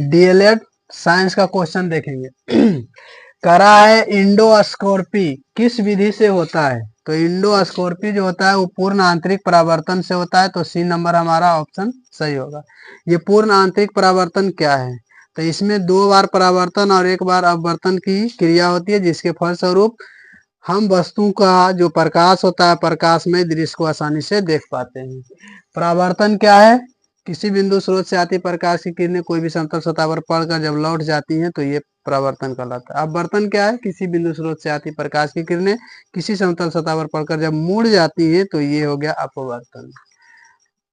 DElEd science का question देखेंगे। करा है इंडोस्कोर्पी किस विधि से होता है? तो इंडोस्कोर्पी जो होता है वो पूर्ण आंतरिक परावर्तन से होता है, तो सी नंबर हमारा ऑप्शन सही होगा। ये पूर्ण आंतरिक परावर्तन क्या है? तो इसमें 2 बार परावर्तन और 1 बार अपवर्तन की क्रिया होती है, जिसके फलस्वरूप हम वस्तु का जो प्रकाश होता है प्रकाशमय दृश्य को आसानी से देख पाते हैं। परावर्तन क्या है? किसी बिंदु स्रोत से आती प्रकाश की किरणें कोई भी समतल सतह पर पड़कर जब लौट जाती हैं तो ये परावर्तन कहलाता है। अपवर्तन क्या है? किसी बिंदु स्रोत से आती प्रकाश की किरणें किसी समतल सतह पर पड़कर जब मुड़ जाती हैं तो ये हो गया अपवर्तन।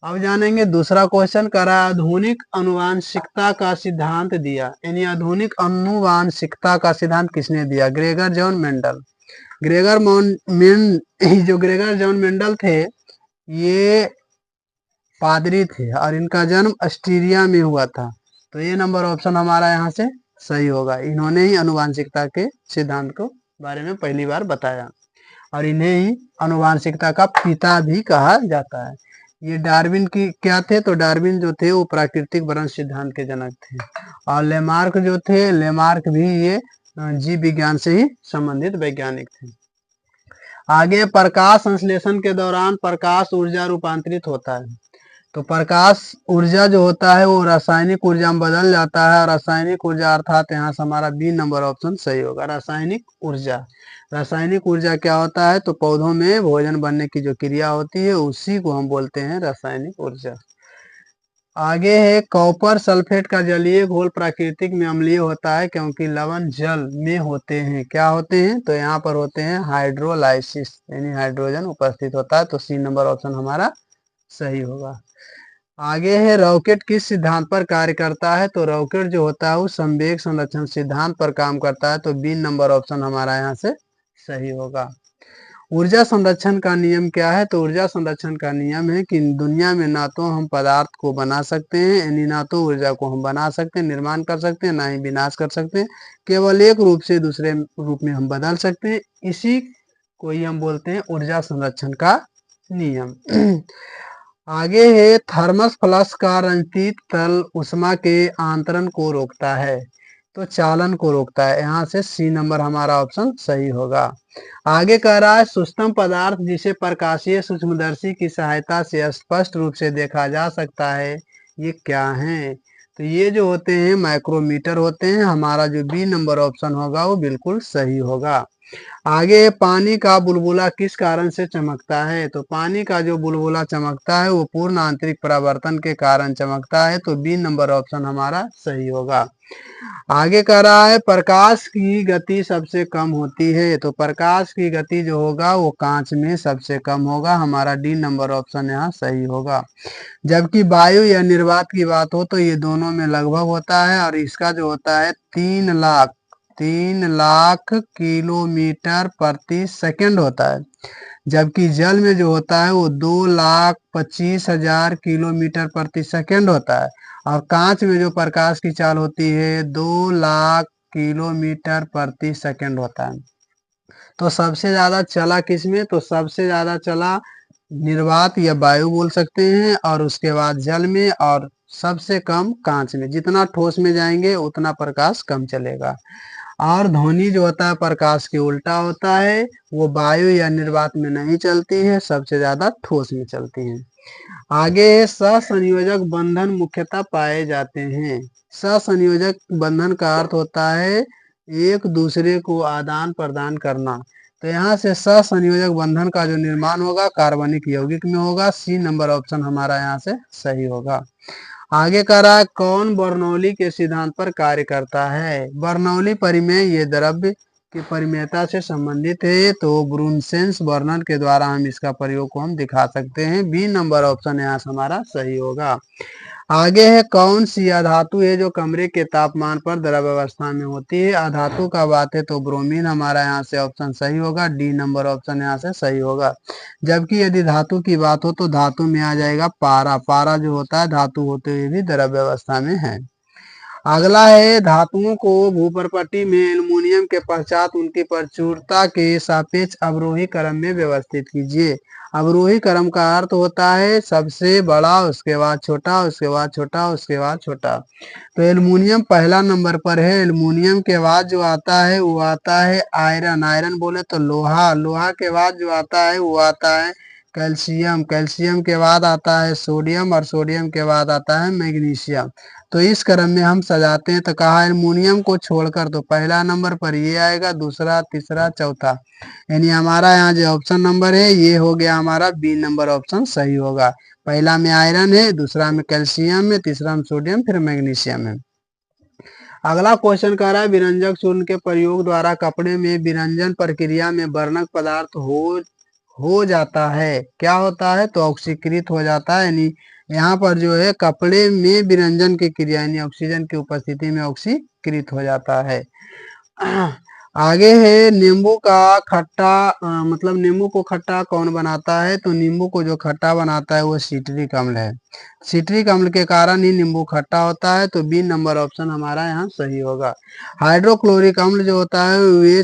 अब जानेंगे दूसरा क्वेश्चन। करा आधुनिक अनुवांशिकता का सिद्धांत दिया, यानी आधुनिक अनुवांशिकता का सिद्धांत किसने दिया? Gregor John Mendel. जो ग्रेगर जॉन मेंडल थे ये पादरी थे और इनका जन्म ऑस्ट्रिया में हुआ था, तो ये नंबर ऑप्शन हमारा यहाँ से सही होगा। इन्होंने ही अनुवांशिकता के सिद्धांत को बारे में पहली बार बताया और इन्हें ही अनुवांशिकता का पिता भी कहा जाता है। ये डार्विन की क्या थे? तो डार्विन जो थे वो प्राकृतिक वंश सिद्धांत के जनक थे और लेमार्क जो थे, लेमार्क भी ये जीव विज्ञान से ही संबंधित वैज्ञानिक थे। आगे प्रकाश संश्लेषण के दौरान प्रकाश ऊर्जा रूपांतरित होता है, तो प्रकाश ऊर्जा जो होता है वो रासायनिक ऊर्जा में बदल जाता है। रासायनिक ऊर्जा अर्थात यहाँ से हमारा बी नंबर ऑप्शन सही होगा। रासायनिक ऊर्जा क्या होता है? तो पौधों में भोजन बनने की जो क्रिया होती है उसी को हम बोलते हैं रासायनिक ऊर्जा। आगे है कॉपर सल्फेट का जलीय घोल प्राकृतिक में अम्लीय होता है क्योंकि लवण जल में होते हैं। क्या होते हैं? तो यहाँ पर होते हैं हाइड्रोलाइसिस, यानी हाइड्रोजन उपस्थित होता है, तो सी नंबर ऑप्शन हमारा सही होगा। आगे है रॉकेट किस सिद्धांत पर कार्य करता है? तो रॉकेट जो होता है वो संवेग संरक्षण सिद्धांत पर काम करता है, तो बी नंबर ऑप्शन हमारा यहाँ से सही होगा। ऊर्जा संरक्षण का नियम क्या है? तो ऊर्जा संरक्षण का नियम है कि दुनिया में ना तो हम पदार्थ को बना सकते हैं, यानी ना तो ऊर्जा को हम बना सकते हैं, निर्माण कर सकते हैं, ना ही विनाश कर सकते हैं। केवल एक रूप से दूसरे रूप में हम बदल सकते हैं, इसी को ही हम बोलते हैं ऊर्जा संरक्षण का नियम। आगे है थर्मस फ्लश का रंजित तल उष्मा के आंतरण को रोकता है, तो चालन को रोकता है। यहाँ से सी नंबर हमारा ऑप्शन सही होगा। आगे कह रहा है सूक्ष्म पदार्थ जिसे प्रकाशीय सूक्ष्मदर्शी की सहायता से स्पष्ट रूप से देखा जा सकता है, ये क्या है? तो ये जो होते हैं माइक्रोमीटर होते हैं। हमारा जो बी नंबर ऑप्शन होगा वो बिल्कुल सही होगा। आगे पानी का बुलबुला किस कारण से चमकता है? तो पानी का जो बुलबुला चमकता है वो पूर्ण आंतरिक परावर्तन के कारण चमकता है, तो बी नंबर ऑप्शन हमारा सही होगा। आगे कह रहा है प्रकाश की गति सबसे कम होती है, तो प्रकाश की गति जो होगा वो कांच में सबसे कम होगा। हमारा डी नंबर ऑप्शन यहाँ सही होगा। जबकि वायु या निर्वात की बात हो तो ये दोनों में लगभग होता है और इसका जो होता है 3 लाख किलोमीटर प्रति सेकंड होता है, जबकि जल में जो होता है वो 2,25,000 किलोमीटर प्रति सेकंड होता है और कांच में जो प्रकाश की चाल होती है 2 लाख किलोमीटर प्रति सेकंड होता है। तो सबसे ज्यादा चला किसमें? तो सबसे ज्यादा चला निर्वात या वायु बोल सकते हैं और उसके बाद जल में और सबसे कम कांच में। जितना ठोस में जाएंगे उतना प्रकाश कम चलेगा। और ध्वनि जो होता है प्रकाश के उल्टा होता है, वो वायु या निर्वात में नहीं चलती है, सबसे ज्यादा ठोस में चलती है। आगे सहसंयोजक बंधन मुख्यतः पाए जाते हैं। सहसंयोजक बंधन का अर्थ होता है एक दूसरे को आदान प्रदान करना, तो यहाँ से सहसंयोजक बंधन का जो निर्माण होगा कार्बनिक यौगिक में होगा। सी नंबर ऑप्शन हमारा यहाँ से सही होगा। आगे कह रहा है कौन बर्नौली के सिद्धांत पर कार्य करता है? बर्नौली परिमेय ये द्रव्य की परिमेयता से संबंधित है, तो ब्रुनसेंस बर्नर के द्वारा हम इसका प्रयोग को हम दिखा सकते हैं। बी नंबर ऑप्शन यहाँ से हमारा सही होगा। आगे है कौन सी अधातु है जो कमरे के तापमान पर द्रव अवस्था में होती है? अधातु का बात है तो ब्रोमीन हमारा यहाँ से ऑप्शन सही होगा। डी नंबर ऑप्शन यहाँ से सही होगा। जबकि यदि धातु की बात हो तो धातु में आ जाएगा पारा। पारा जो होता है धातु होते हुए भी द्रव्य अवस्था में है। अगला है धातुओं को भूपर्पटी में एल्युमिनियम के पश्चात उनकी प्रचुरता के सापेक्ष अवरोही क्रम में व्यवस्थित कीजिए। अवरोही क्रम का अर्थ होता है सबसे बड़ा, उसके बाद छोटा, उसके बाद छोटा, उसके बाद छोटा। तो एल्युमिनियम पहला नंबर पर है। एल्युमिनियम के बाद जो आता है वो आता है आयरन। आयरन बोले तो लोहा। लोहा के बाद जो आता है वो आता है कैल्शियम। कैल्शियम के बाद आता है सोडियम और सोडियम के बाद आता है मैग्नीशियम। तो इस क्रम में हम सजाते हैं। तो कहा एल्युमिनियम को छोड़कर तो पहला नंबर पर ये आएगा, दूसरा, तीसरा, चौथा। यानी हमारा यहाँ जो ऑप्शन नंबर है ये हो गया हमारा बी नंबर ऑप्शन सही होगा। पहला में आयरन है, दूसरा में कैल्शियम है, तीसरा में सोडियम, फिर मैग्नीशियम है। अगला क्वेश्चन कह रहा है विरंजक चूर्ण के प्रयोग द्वारा कपड़े में विरंजन प्रक्रिया में वर्णक पदार्थ हो जाता है। क्या होता है? तो ऑक्सीकृत हो जाता है। यानी यहाँ पर जो है कपड़े में विरंजन की क्रिया यानी ऑक्सीजन की उपस्थिति में ऑक्सीकृत हो जाता है। आगे है नींबू का खट्टा, मतलब नींबू को खट्टा कौन बनाता है? तो नींबू को जो खट्टा बनाता है वो सिट्रिक अम्ल है। सिट्रिक अम्ल के कारण ही नींबू खट्टा होता है। तो बी नंबर ऑप्शन हमारा यहाँ सही होगा। हाइड्रोक्लोरिक अम्ल जो होता है वे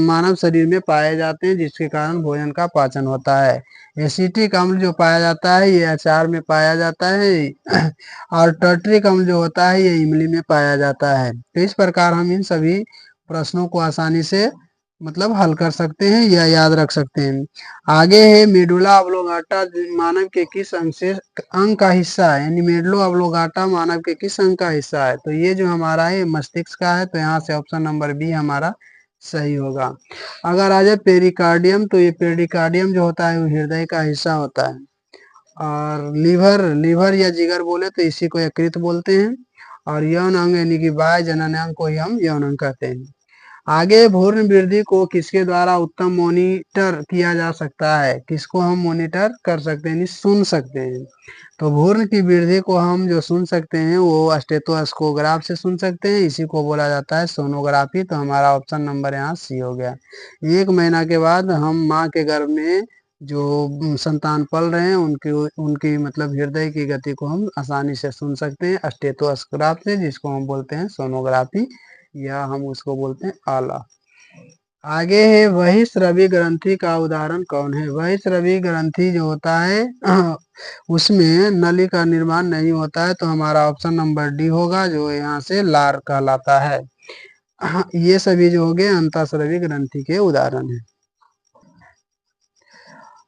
मानव शरीर में पाए जाते हैं जिसके कारण भोजन का पाचन होता है। एसिटिक अम्ल जो पाया जाता है ये अचार में पाया जाता है और टर्टरिक अम्ल जो होता है ये इमली में पाया जाता है। तो इस प्रकार हम इन सभी प्रश्नों को आसानी से मतलब हल कर सकते हैं या याद रख सकते हैं। आगे है मेडुला ऑब्लोंगाटा मानव के किस अंग का हिस्सा है? यानी मेडुला ऑब्लोंगाटा मानव के किस अंग का हिस्सा है? तो ये जो हमारा है मस्तिष्क का है। तो यहाँ से ऑप्शन नंबर बी हमारा सही होगा। अगर आ जाए पेरिकार्डियम, तो ये पेरिकार्डियम जो होता है वो हृदय का हिस्सा होता है। और लीवर या जिगर बोले तो इसी को यकृत बोलते हैं। और यौन अंग यानी कि बाह्य जनन अंग को ही हम यौन अंग कहते हैं। आगे भ्रूण वृद्धि को किसके द्वारा उत्तम मॉनिटर किया जा सकता है? किसको हम मॉनिटर कर सकते हैं, सुन सकते हैं? तो भ्रूण की वृद्धि को हम जो सुन सकते हैं वो स्टेथोस्कोग्राफ से सुन सकते हैं। इसी को बोला जाता है सोनोग्राफी। तो हमारा ऑप्शन नंबर यहाँ सी हो गया। 1 महीना के बाद हम माँ के गर्भ में जो संतान पल रहे हैं उनकी उनकी मतलब हृदय की गति को हम आसानी से सुन सकते हैं स्टेथोस्कोग्राफ से, जिसको हम बोलते हैं सोनोग्राफी या हम उसको बोलते हैं आला। आगे है बहिस्रवी ग्रंथि का उदाहरण कौन है? बहिस्रवी ग्रंथि जो होता है उसमें नली का निर्माण नहीं होता है। तो हमारा ऑप्शन नंबर डी होगा जो यहाँ से लार कहलाता है। ये सभी जो हो गए अंतःस्रवी ग्रंथि के उदाहरण है।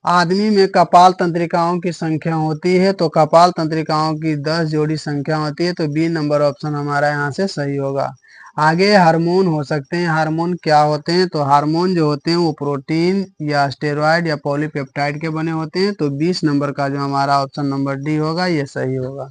आदमी में कपाल तंत्रिकाओं की संख्या होती है। तो कपाल तंत्रिकाओं की 10 जोड़ी संख्या होती है। तो बी नंबर ऑप्शन हमारा यहाँ से सही होगा। आगे हार्मोन हो सकते हैं। हार्मोन क्या होते हैं? तो हार्मोन जो होते हैं वो प्रोटीन या स्टेरॉयड या पॉलीपेप्टाइड के बने होते हैं। तो 20 नंबर का जो हमारा ऑप्शन नंबर डी होगा ये सही होगा।